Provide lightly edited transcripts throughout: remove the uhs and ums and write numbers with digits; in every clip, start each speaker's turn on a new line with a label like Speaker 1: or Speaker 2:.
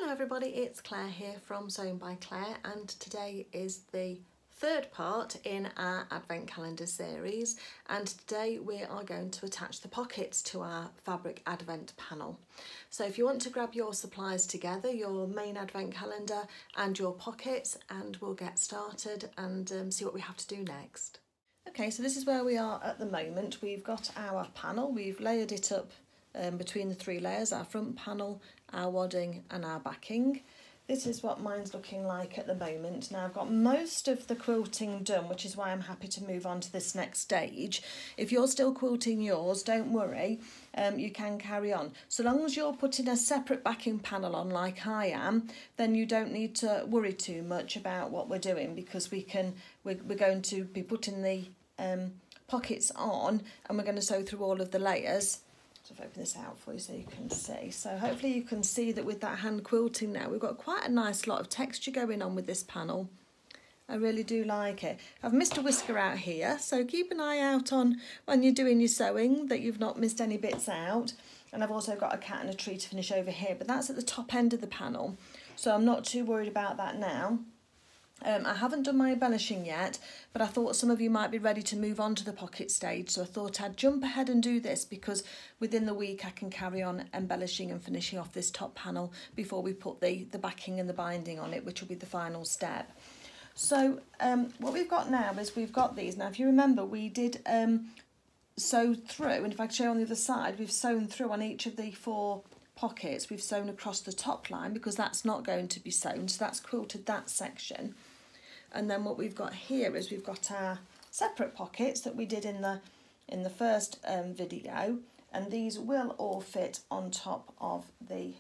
Speaker 1: Hello everybody, it's Claire here from Sewn by Claire, and today is the third part in our advent calendar series, and today we are going to attach the pockets to our fabric advent panel. So if you want to grab your supplies together, your main advent calendar and your pockets, and we'll get started and see what we have to do next. Okay, so this is where we are at the moment. We've got our panel, we've layered it up between the three layers, our front panel, our wadding and our backing. This is what mine's looking like at the moment. Now I've got most of the quilting done, which is why I'm happy to move on to this next stage. If you're still quilting yours, don't worry, you can carry on. So long as you're putting a separate backing panel on like I am, then you don't need to worry too much about what we're doing, because we're going to be putting the pockets on and we're going to sew through all of the layers. So I've opened this out for you so you can see. So hopefully you can see that with that hand quilting now, we've got quite a nice lot of texture going on with this panel. I really do like it. I've missed a whisker out here, so keep an eye out on when you're doing your sewing that you've not missed any bits out. And I've also got a cat and a tree to finish over here, but that's at the top end of the panel, so I'm not too worried about that now. I haven't done my embellishing yet, but I thought some of you might be ready to move on to the pocket stage, so I thought I'd jump ahead and do this, because within the week I can carry on embellishing and finishing off this top panel before we put the backing and the binding on it, which will be the final step. So what we've got now is we've got these. Now if you remember, we did sew through, and if I show on the other side, we've sewn through on each of the four pockets. We've sewn across the top line because that's not going to be sewn, so that's quilted that section. And then what we've got here is we've got our separate pockets that we did in the first video, and these will all fit on top of the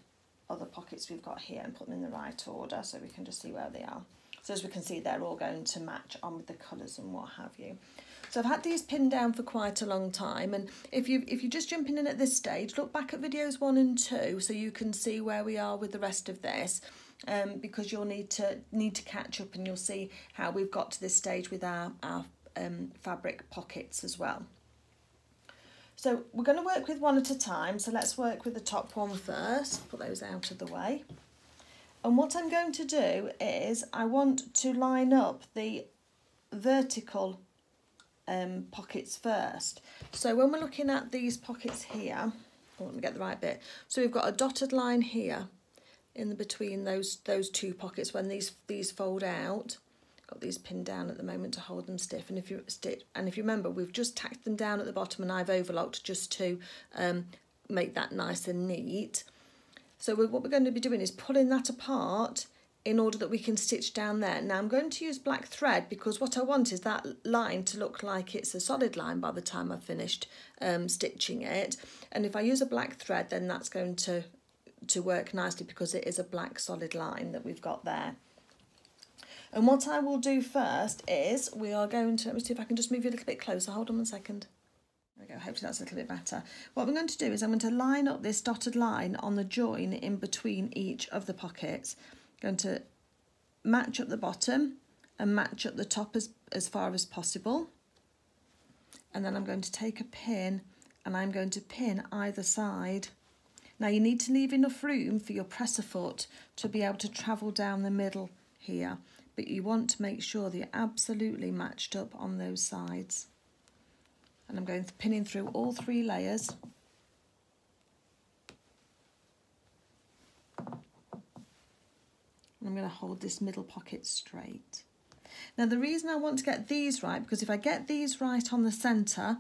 Speaker 1: other pockets we've got here, and put them in the right order so we can just see where they are. So as we can see, they're all going to match on with the colours and what have you. So I've had these pinned down for quite a long time, and if you're just jumping in at this stage, look back at videos 1 and 2 so you can see where we are with the rest of this, because you'll need to catch up, and you'll see how we've got to this stage with our fabric pockets as well. So we're going to work with one at a time, so let's work with the top one first, put those out of the way. And what I'm going to do is I want to line up the vertical pockets first. So when we're looking at these pockets here, let me get the right bit. So we've got a dotted line here in between those two pockets when these fold out. Got these pinned down at the moment to hold them stiff, and if you remember, we've just tacked them down at the bottom and I've overlocked just to make that nice and neat. So what we're going to be doing is pulling that apart in order that we can stitch down there. Now I'm going to use black thread because what I want is that line to look like it's a solid line by the time I've finished stitching it. And if I use a black thread, then that's going to work nicely, because it is a black solid line that we've got there. And what I will do first is we are going to, let me see if I can just move you a little bit closer. Hold on 1 second. There we go, hopefully that's a little bit better. What I'm going to do is I'm going to line up this dotted line on the join in between each of the pockets. I'm going to match up the bottom and match up the top as far as possible. And then I'm going to take a pin and I'm going to pin either side. Now you need to leave enough room for your presser foot to be able to travel down the middle here, but you want to make sure that you're absolutely matched up on those sides. And I'm going to pinning through all 3 layers. I'm going to hold this middle pocket straight. Now the reason I want to get these right, because if I get these right on the centre,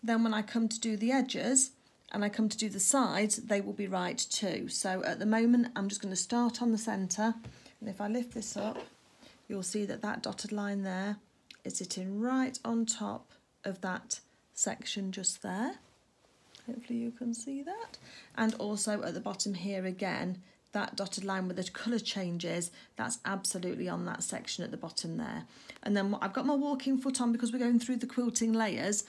Speaker 1: then when I come to do the edges and I come to do the sides, they will be right too. So at the moment I'm just going to start on the centre, and if I lift this up, you'll see that that dotted line there is sitting right on top of that section just there. Hopefully you can see that. And also at the bottom here again, that dotted line with the colour changes, that's absolutely on that section at the bottom there. And then I've got my walking foot on because we're going through the quilting layers,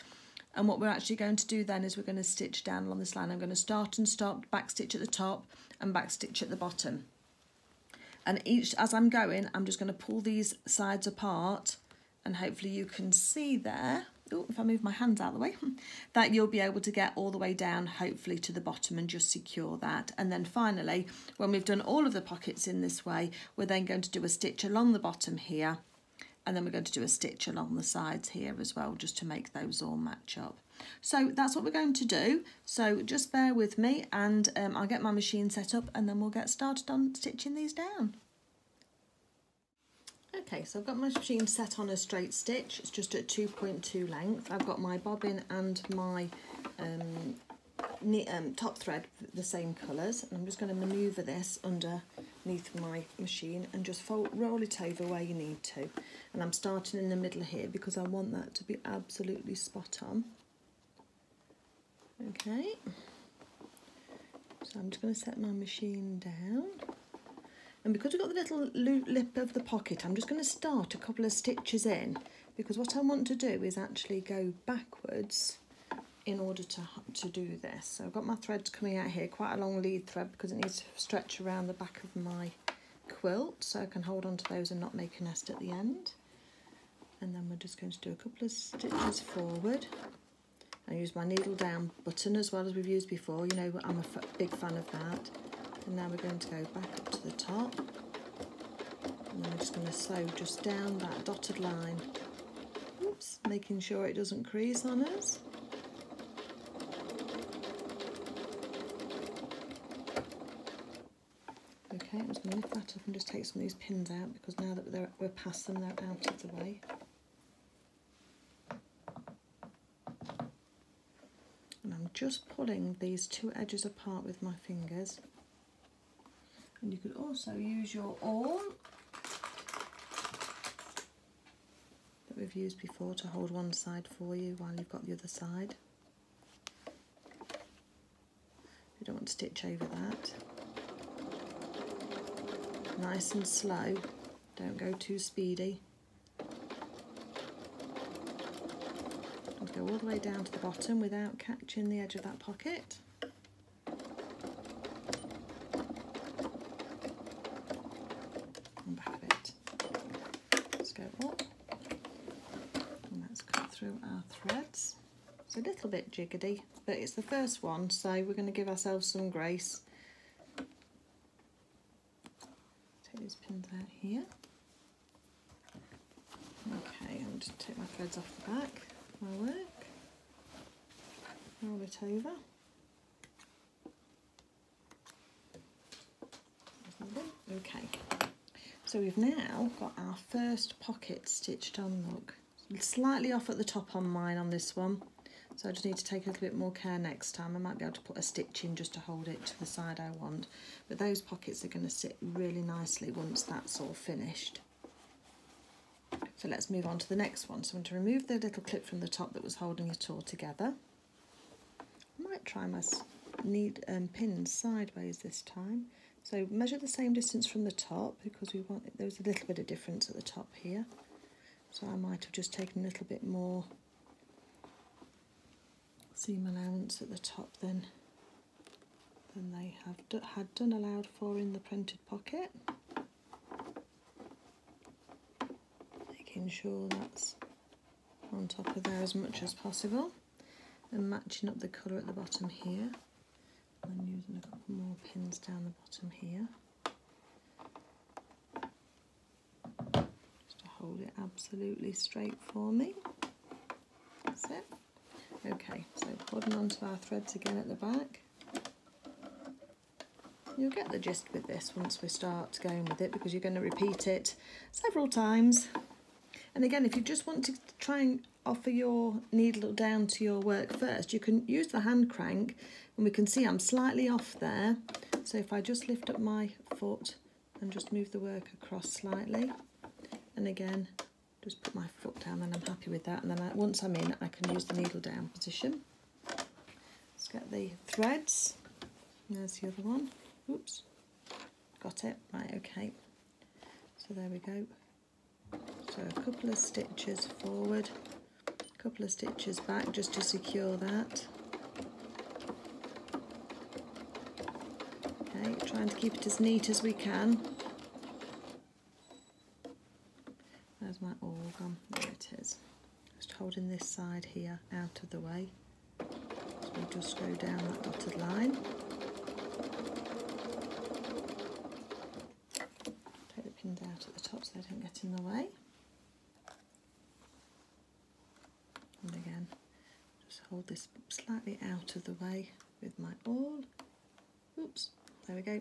Speaker 1: and what we're actually going to do then is we're going to stitch down along this line. I'm going to start and stop, back stitch at the top and back stitch at the bottom. And as I'm going, I'm just going to pull these sides apart, and hopefully you can see there. if I move my hands out of the way, that you'll be able to get all the way down, hopefully to the bottom, and just secure that. And then finally, when we've done all of the pockets in this way, we're then going to do a stitch along the bottom here, and then we're going to do a stitch along the sides here as well, just to make those all match up. So that's what we're going to do. So just bear with me, and I'll get my machine set up, and then we'll get started on stitching these down. Okay, so I've got my machine set on a straight stitch. It's just at 2.2 length. I've got my bobbin and my top thread the same colours, and I'm just going to manoeuvre this underneath my machine and just roll it over where you need to. And I'm starting in the middle here because I want that to be absolutely spot on. Okay, so I'm just going to set my machine down. And because we've got the little lip of the pocket, I'm just going to start a couple of stitches in, because what I want to do is actually go backwards in order to do this. So I've got my threads coming out here, quite a long lead thread because it needs to stretch around the back of my quilt so I can hold on to those and not make a nest at the end. And then we're just going to do a couple of stitches forward. I use my needle down button as well as we've used before. You know, I'm a big fan of that. And now we're going to go back up to the top, and then we're just going to sew just down that dotted line. Oops, making sure it doesn't crease on us. Okay, I'm just going to lift that up and just take some of these pins out, because now that we're past them, they're out of the way. And I'm just pulling these two edges apart with my fingers. And you could also use your awl that we've used before to hold one side for you while you've got the other side. You don't want to stitch over that. Nice and slow, don't go too speedy. And go all the way down to the bottom without catching the edge of that pocket. Our threads. It's a little bit jiggedy, but it's the first one, so we're going to give ourselves some grace. Take these pins out here. Okay, I'll just take my threads off the back of my work, roll it over. Okay, so we've now got our first pocket stitched on. Look, slightly off at the top on mine on this one, so I just need to take a little bit more care next time. I might be able to put a stitch in just to hold it to the side I want, but those pockets are going to sit really nicely once that's all finished. So let's move on to the next one. So I'm going to remove the little clip from the top that was holding it all together. I might try my pins sideways this time. So measure the same distance from the top, because we want, there's a little bit of difference at the top here. So I might have just taken a little bit more seam allowance at the top than they had done allowed for in the printed pocket. Making sure that's on top of there as much as possible, and matching up the colour at the bottom here, and using a couple more pins down the bottom here. Hold it absolutely straight for me. That's it. Okay, so holding on to our threads again at the back. You'll get the gist with this once we start going with it, because you're going to repeat it several times. And again, if you just want to try and offer your needle down to your work first, you can use the hand crank, and we can see I'm slightly off there. So if I just lift up my foot and just move the work across slightly, and again just put my foot down, and I'm happy with that. And then once I'm in, I can use the needle down position. Let's get the threads. There's the other one. Oops, got it. Right, okay. So there we go. So a couple of stitches forward, a couple of stitches back just to secure that. Okay, trying to keep it as neat as we can. There's my awl gone. There it is. Just hold pushing this side here out of the way. So we'll just go down that dotted line. Take the pins out at the top so they don't get in the way. And again, just hold this slightly out of the way with my awl. Oops, there we go.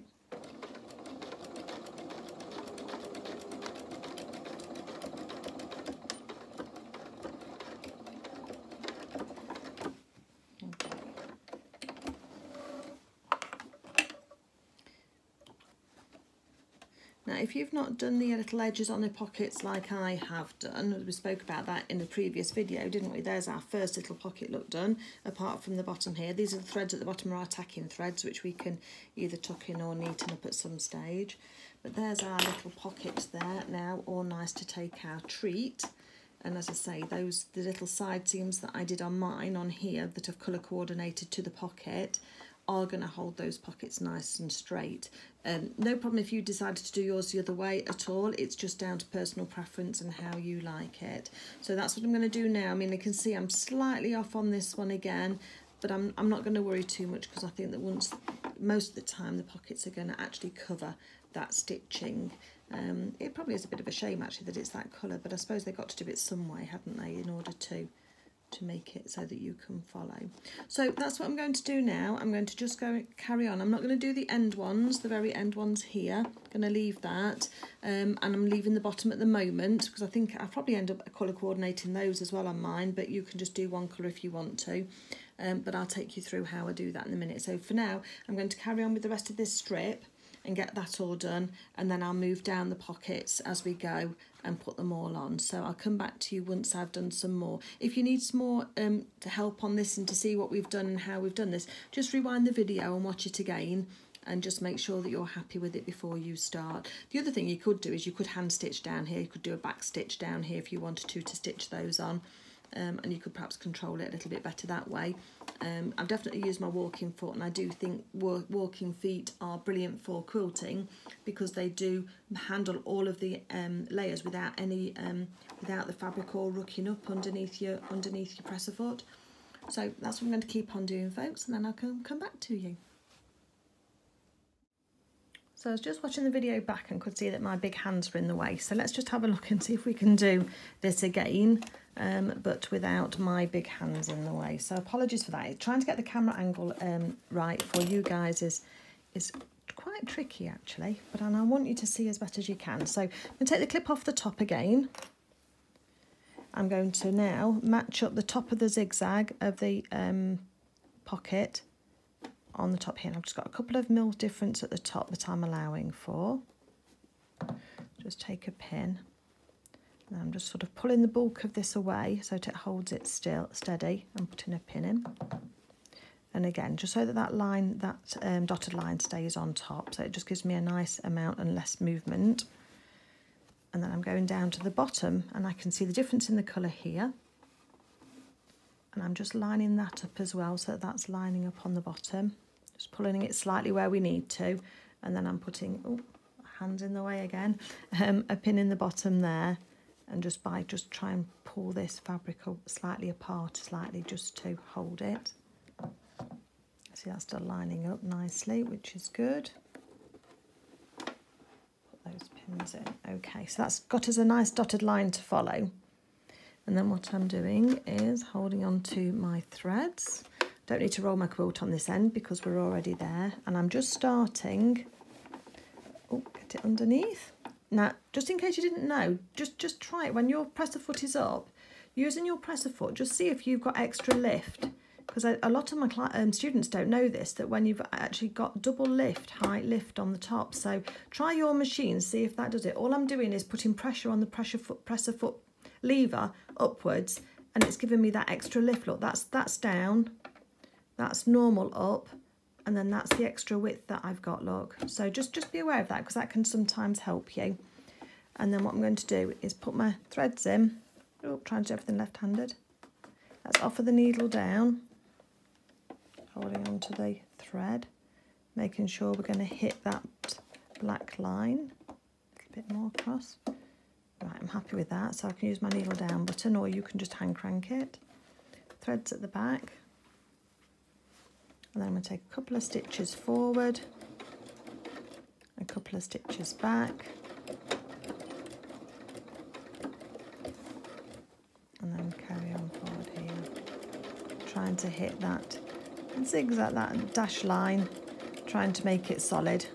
Speaker 1: Now, if you've not done the little edges on the pockets like I have done, we spoke about that in a previous video, didn't we? There's our first little pocket look done, apart from the bottom here. These are the threads at the bottom are our tacking threads, which we can either tuck in or neaten up at some stage. But there's our little pockets there now, all nice to take our treat. And as I say, the little side seams that I did on mine on here that have colour coordinated to the pocket are going to hold those pockets nice and straight. No problem if you decided to do yours the other way at all. It's just down to personal preference and how you like it. So that's what I'm going to do now. I mean, you can see I'm slightly off on this one again, but I'm not going to worry too much, because I think that most of the time the pockets are going to actually cover that stitching. It probably is a bit of a shame actually that it's that colour, but I suppose they got to do it some way, haven't they, in order to make it so that you can follow. So that's what I'm going to do now. I'm going to just carry on. I'm not going to do the end ones, the very end ones here. I'm going to leave that, and I'm leaving the bottom at the moment, because I think I'll probably end up colour coordinating those as well on mine, but you can just do one colour if you want to. But I'll take you through how I do that in a minute. So for now, I'm going to carry on with the rest of this strip and get that all done, and then I'll move down the pockets as we go and put them all on. So I'll come back to you once I've done some more. If you need some more to help on this and to see what we've done and how we've done this, just rewind the video and watch it again, and just make sure that you're happy with it before you start. The other thing you could do is you could hand stitch down here. You could do a back stitch down here if you wanted to stitch those on. And you could perhaps control it a little bit better that way. I've definitely used my walking foot, and I do think walking feet are brilliant for quilting, because they do handle all of the layers without any without the fabric all rooking up underneath your presser foot. So that's what I'm going to keep on doing, folks, and then I'll come back to you. So I was just watching the video back and could see that my big hands were in the way. So let's just have a look and see if we can do this again, but without my big hands in the way. So apologies for that. Trying to get the camera angle right for you guys is quite tricky actually, but I want you to see as best as you can. So I'm going to take the clip off the top again. I'm going to now match up the top of the zigzag of the pocket on the top here, and I've just got a couple of mil difference at the top that I'm allowing for. Just take a pin, and I'm just sort of pulling the bulk of this away so that it holds it steady, and putting a pin in. And again, just so that that dotted line stays on top, so it just gives me a nice amount and less movement. And then I'm going down to the bottom, and I can see the difference in the colour here. And I'm just lining that up as well, so that that's lining up on the bottom. Just pulling it slightly where we need to, and then I'm putting, oh, hands in the way again, a pin in the bottom there, and just try and pull this fabric up slightly apart, just to hold it. See, that's still lining up nicely, which is good. Put those pins in. Okay, so that's got us a nice dotted line to follow. And then what I'm doing is holding on to my threads. Don't need to roll my quilt on this end because we're already there. And I'm just starting, oh, get it underneath. Now, just in case you didn't know, just try it when your presser foot is up. Using your presser foot, just see if you've got extra lift. Because a lot of my students don't know this, that when you've actually got double lift, height lift on the top. So try your machine, see if that does it. All I'm doing is putting pressure on the presser foot lever upwards, and it's giving me that extra lift. Look, that's down, that's normal up, and then that's the extra width that I've got, look. So just be aware of that, because that can sometimes help you. And then what I'm going to do is put my threads in. Oh, trying to do everything left-handed. Let's offer the needle down, holding on to the thread, making sure we're going to hit that black line, a little bit more across. Right, I'm happy with that, so I can use my needle down button, or you can just hand crank it. Threads at the back. And then I'm going to take a couple of stitches forward, a couple of stitches back, and then carry on forward here, trying to hit that zigzag, that dash line, trying to make it solid.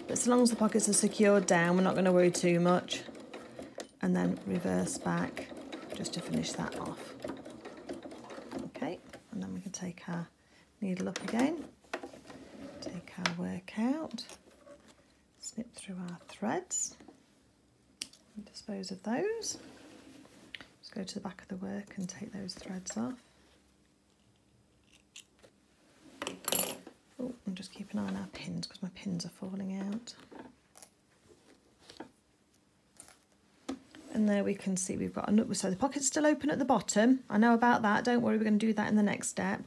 Speaker 1: But so long as the pockets are secured down, we're not going to worry too much. And then reverse back just to finish that off. Okay, and then we can take our needle up again, take our work out, snip through our threads, and dispose of those. Just go to the back of the work and take those threads off. Oh, and just keep an eye on our pins because my pins are falling out. And there we can see we've got another, so the pocket's still open at the bottom. I know about that, don't worry, we're going to do that in the next step.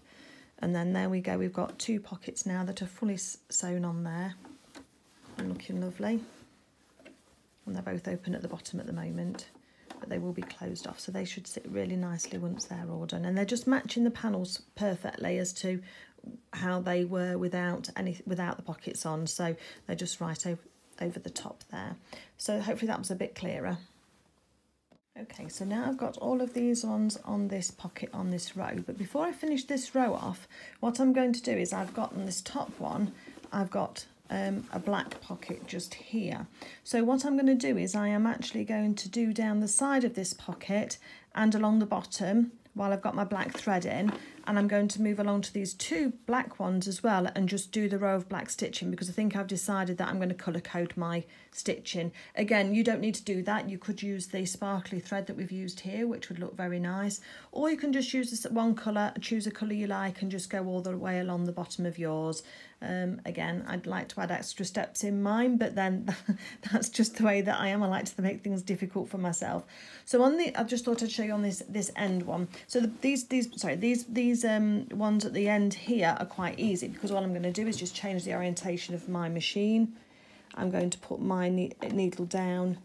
Speaker 1: And then there we go, we've got two pockets now that are fully sewn on there and looking lovely. And they're both open at the bottom at the moment, but they will be closed off, so they should sit really nicely once they're all done. And they're just matching the panels perfectly as to how they were without the pockets on, so they're just right over the top there. So hopefully that was a bit clearer. Okay, so now I've got all of these ones on this pocket on this row, but before I finish this row off, what I'm going to do is I've got on this top one, I've got a black pocket just here. So what I'm going to do is I am actually going to do down the side of this pocket and along the bottom while I've got my black thread in, and I'm going to move along to these two black ones as well and just do the row of black stitching, because I think I've decided that I'm going to colour code my stitching. Again, you don't need to do that. You could use the sparkly thread that we've used here, which would look very nice, or you can just use this one colour, choose a colour you like and just go all the way along the bottom of yours. Again, I'd like to add extra steps in mine, but then that's just the way that I am. I like to make things difficult for myself. So on the, I just thought I'd show you on this end one. So these ones at the end here are quite easy, because all I'm going to do is just change the orientation of my machine. I'm going to put my needle down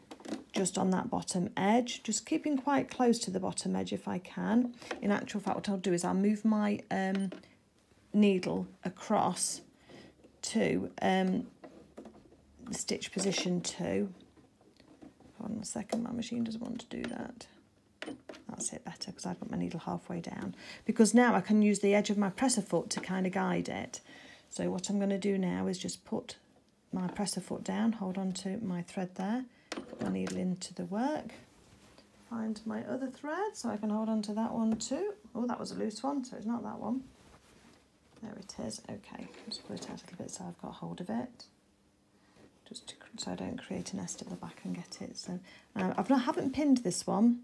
Speaker 1: just on that bottom edge, just keeping quite close to the bottom edge if I can. In actual fact, what I'll do is I'll move my needle across to the stitch position 2. Hold on a second, my machine doesn't want to do that. That's it better, because I've got my needle halfway down, because now I can use the edge of my presser foot to kind of guide it. So what I'm going to do now is just put my presser foot down, hold on to my thread there, put my needle into the work, find my other thread so I can hold on to that one too. Oh, that was a loose one, so it's not that one. There it is. Okay, just pull it out a little bit so I've got hold of it, just so I don't create a nest at the back and get it. So I haven't pinned this one,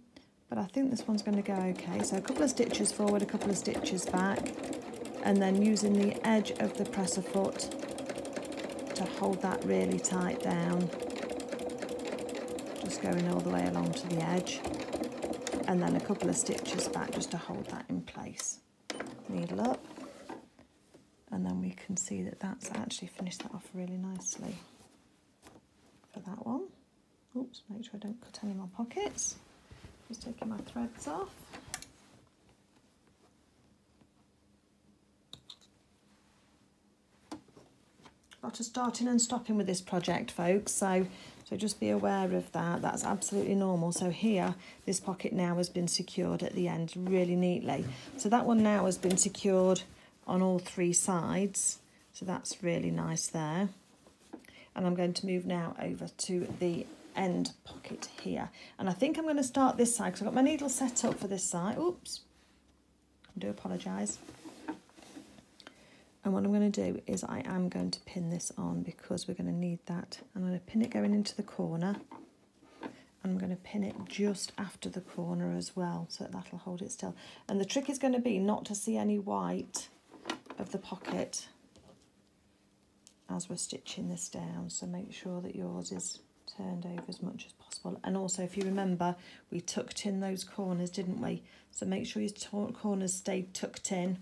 Speaker 1: but I think this one's going to go okay. So a couple of stitches forward, a couple of stitches back, and then using the edge of the presser foot to hold that really tight down, just going all the way along to the edge, and then a couple of stitches back just to hold that in place. Needle up, and then we can see that that's actually finished that off really nicely for that one. Oops, make sure I don't cut any more pockets. Just taking my threads off. Got to starting and stopping with this project, folks, so just be aware of that. That's absolutely normal. So here, this pocket now has been secured at the end really neatly. So that one now has been secured on all 3 sides, so that's really nice there. And I'm going to move now over to the end pocket here, and I think I'm going to start this side because I've got my needle set up for this side. Oops, I do apologise. And what I'm going to do is I am going to pin this on, because we're going to need that. I'm going to pin it going into the corner, and I'm going to pin it just after the corner as well, so that'll hold it still. And the trick is going to be not to see any white of the pocket as we're stitching this down, so make sure that yours is turned over as much as possible. And also, if you remember, we tucked in those corners, didn't we? So make sure your corners stay tucked in,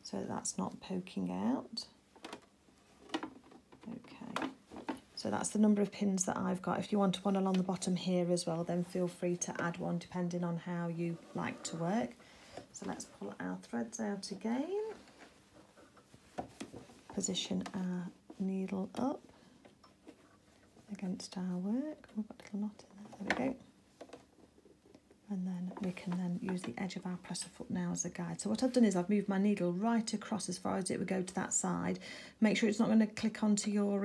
Speaker 1: so that's not poking out. Okay, So that's the number of pins that I've got. If you want one along the bottom here as well, then feel free to add one depending on how you like to work. So let's pull our threads out again. Position our needle up against our work. We've got a little knot in there. There we go. And then we can then use the edge of our presser foot now as a guide. So what I've done is I've moved my needle right across as far as it would go to that side. Make sure it's not going to click onto your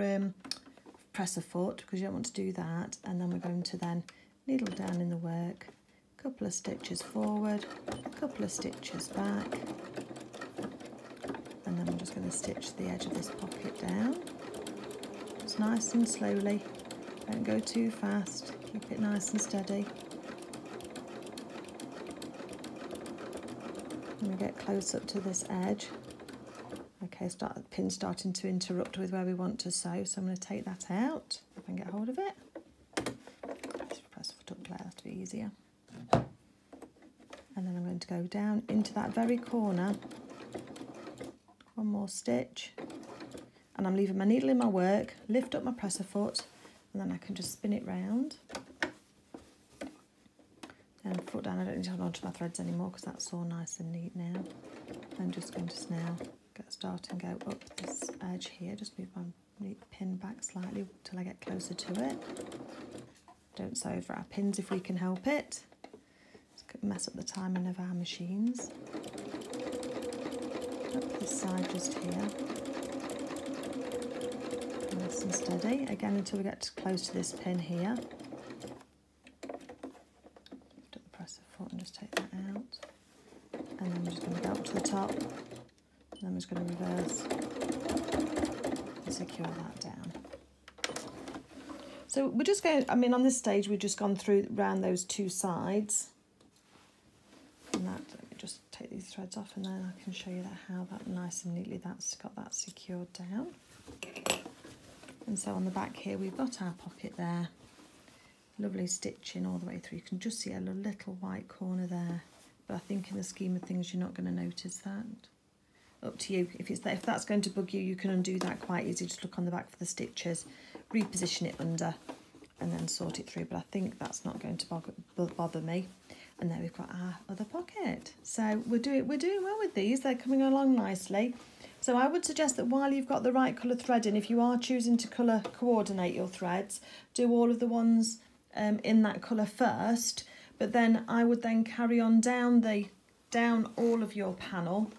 Speaker 1: presser foot, because you don't want to do that. And then we're going to then needle down in the work, a couple of stitches forward, a couple of stitches back, and then we're just going to stitch the edge of this pocket down. Just nice and slowly, don't go too fast, keep it nice and steady. And we get close up to this edge. Okay, the pin's starting to interrupt with where we want to sew, so I'm going to take that out if I can get hold of it. Just press the foot up there, that'll be easier. And then I'm going to go down into that very corner, one more stitch, and I'm leaving my needle in my work, lift up my presser foot, and then I can just spin it round. And foot down, I don't need to hold on to my threads anymore because that's all nice and neat now. I'm just going to now start and go up this edge here, just move my pin back slightly until I get closer to it. Don't sew over our pins if we can help it. Let's mess up the timing of our machines. Up this side just here. Nice and steady, again until we get close to this pin here. And just take that out, and then we're just going to go up to the top, and then we're just going to reverse and secure that down. So we're just going, I mean on this stage we've just gone through around those two sides, and that, let me just take these threads off and then I can show you that how that nice and neatly that's got that secured down. And so on the back here we've got our pocket there. Lovely stitching all the way through. You can just see a little white corner there, but I think in the scheme of things you're not going to notice that. Up to you. If that's going to bug you, you can undo that quite easy. Just look on the back for the stitches, reposition it under, and then sort it through. But I think that's not going to bother me. And there we've got our other pocket. So we're doing well with these. They're coming along nicely. So I would suggest that while you've got the right colour thread in, if you are choosing to colour coordinate your threads, do all of the ones in that colour first, but then I would then carry on down all of your panel,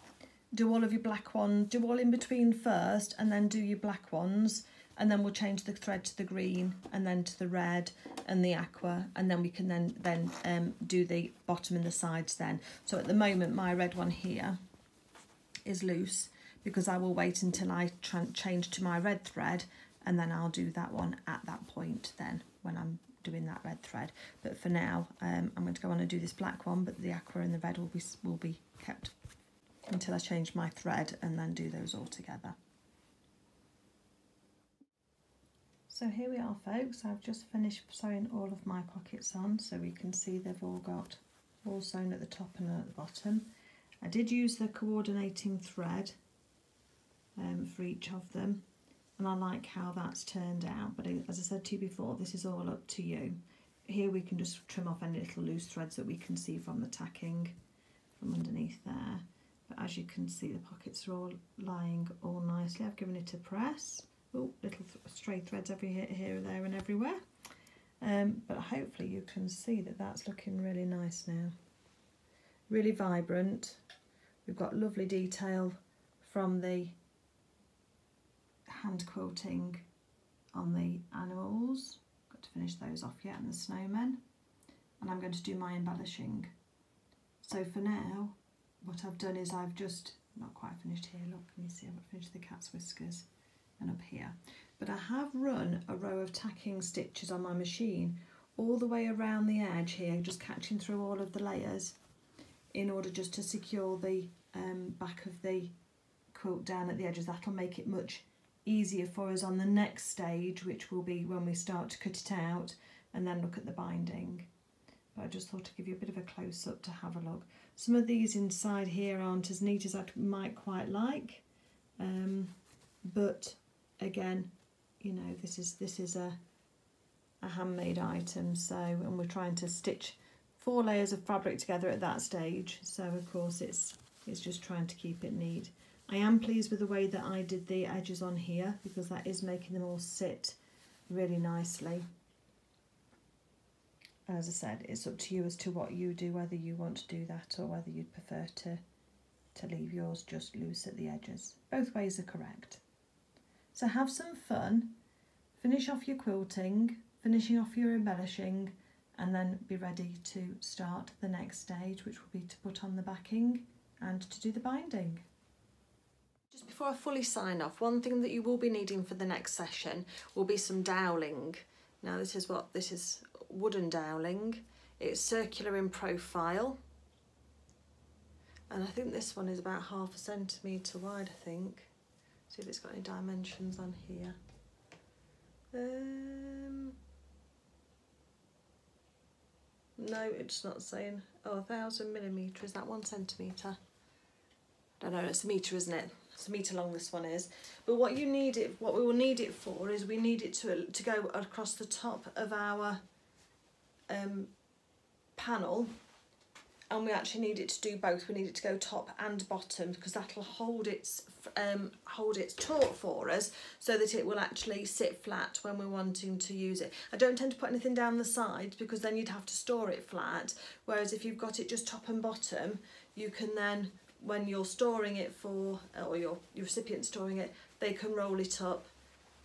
Speaker 1: do all of your black ones, do all in between first, and then do your black ones, and then we'll change the thread to the green, and then to the red and the aqua, and then we can then do the bottom and the sides then. So at the moment my red one here is loose because I will wait until I change to my red thread, and then I'll do that one at that point then when I'm doing that red thread. But for now I'm going to go on and do this black one, but the aqua and the red will be kept until I change my thread and then do those all together. So here we are folks, I've just finished sewing all of my pockets on, so we can see they've all sewn at the top and at the bottom. I did use the coordinating thread for each of them, and I like how that's turned out, but as I said to you before, this is all up to you. Here we can just trim off any little loose threads that we can see from the tacking from underneath there. But as you can see, the pockets are all lying all nicely. I've given it a press. Oh, little stray threads here, there and everywhere. But hopefully you can see that that's looking really nice now. Really vibrant. We've got lovely detail from the hand quilting on the animals. Got to finish those off yet, and the snowmen. And I'm going to do my embellishing. So for now, what I've done is I've just not quite finished here. Look, can you see I've finished the cat's whiskers and up here. But I have run a row of tacking stitches on my machine all the way around the edge here, just catching through all of the layers in order just to secure the back of the quilt down at the edges. That'll make it much easier for us on the next stage, which will be when we start to cut it out and then look at the binding. But I just thought to give you a bit of a close-up to have a look. Some of these inside here aren't as neat as I might quite like, but again, you know, this is a handmade item, so, and we're trying to stitch 4 layers of fabric together at that stage, so of course it's just trying to keep it neat. I am pleased with the way that I did the edges on here, because that is making them all sit really nicely. As I said, it's up to you as to what you do, whether you want to do that or whether you'd prefer to leave yours just loose at the edges. Both ways are correct. So have some fun, finish off your quilting, finishing off your embellishing, and then be ready to start the next stage, which will be to put on the backing and to do the binding. Just before I fully sign off, one thing that you will be needing for the next session will be some doweling. Now this is wooden doweling. It's circular in profile, and I think this one is about 1/2 centimetre wide, I think. See if it's got any dimensions on here. No, it's not saying. Oh, 1000 millimetre, is that 1 centimetre? I don't know, it's a metre, isn't it? It's a metre long, this one is. But what we will need it for is we need it to go across the top of our panel, and we actually need it to do both. We need it to go top and bottom, because that'll hold its taut for us, so that it will actually sit flat when we're wanting to use it. I don't tend to put anything down the sides, because then you'd have to store it flat, whereas if you've got it just top and bottom, you can then, when you're storing it for, or your recipient storing it, they can roll it up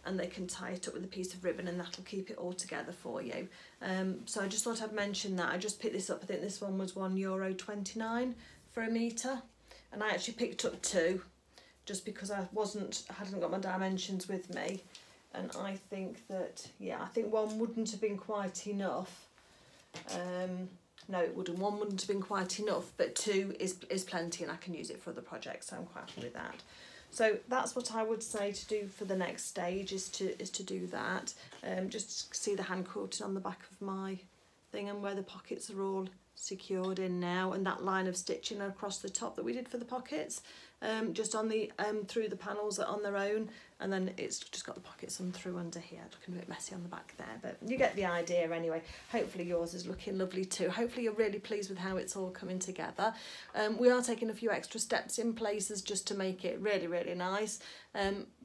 Speaker 1: and they can tie it up with a piece of ribbon, and that'll keep it all together for you. So I just thought I'd mention that. I just picked this up. I think this one was €1.29 for a metre, and I actually picked up 2 just because I hadn't got my dimensions with me, and I think that, yeah, I think 1 wouldn't have been quite enough. No, it wouldn't. 1 wouldn't have been quite enough, but 2 is plenty, and I can use it for other projects, so I'm quite happy with that. So that's what I would say to do for the next stage, is to do that. Just see the hand quilting on the back of my thing, and where the pockets are all secured in now, and that line of stitching across the top that we did for the pockets, just on the through the panels on their own, and then it's just got the pockets on through under here, looking a bit messy on the back there, but you get the idea anyway. Hopefully yours is looking lovely too. Hopefully you're really pleased with how it's all coming together. We are taking a few extra steps in places just to make it really, really nice,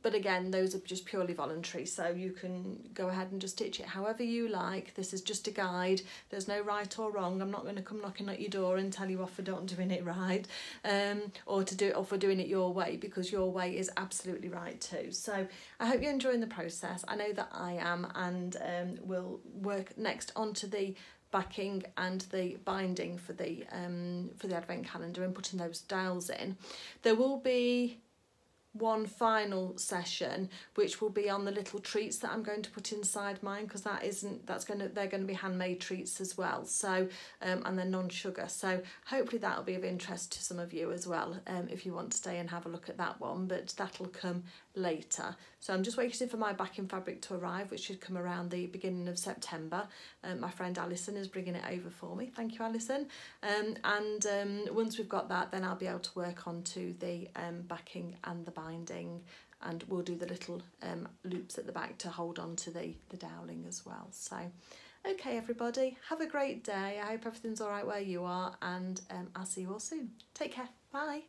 Speaker 1: but again, those are just purely voluntary, so you can go ahead and just stitch it however you like. This is just a guide. There's no right or wrong. I'm not going to come knocking at your door and tell you off for not doing it right, or for doing it your way, because your way is absolutely right too. So I hope you're enjoying the process. I know that I am, and we'll work next onto the backing and the binding for the advent calendar and putting those dowels in. There will be one final session, which will be on the little treats that I'm going to put inside mine, because they're going to be handmade treats as well, so and they're non-sugar, so hopefully that'll be of interest to some of you as well, if you want to stay and have a look at that one, but that'll come later. So I'm just waiting for my backing fabric to arrive, which should come around the beginning of September. My friend Alison is bringing it over for me. Thank you, Alison. And once we've got that, then I'll be able to work on to the backing and the binding, and we'll do the little loops at the back to hold on to the doweling as well. So okay, everybody, have a great day. I hope everything's all right where you are, and I'll see you all soon. Take care. Bye.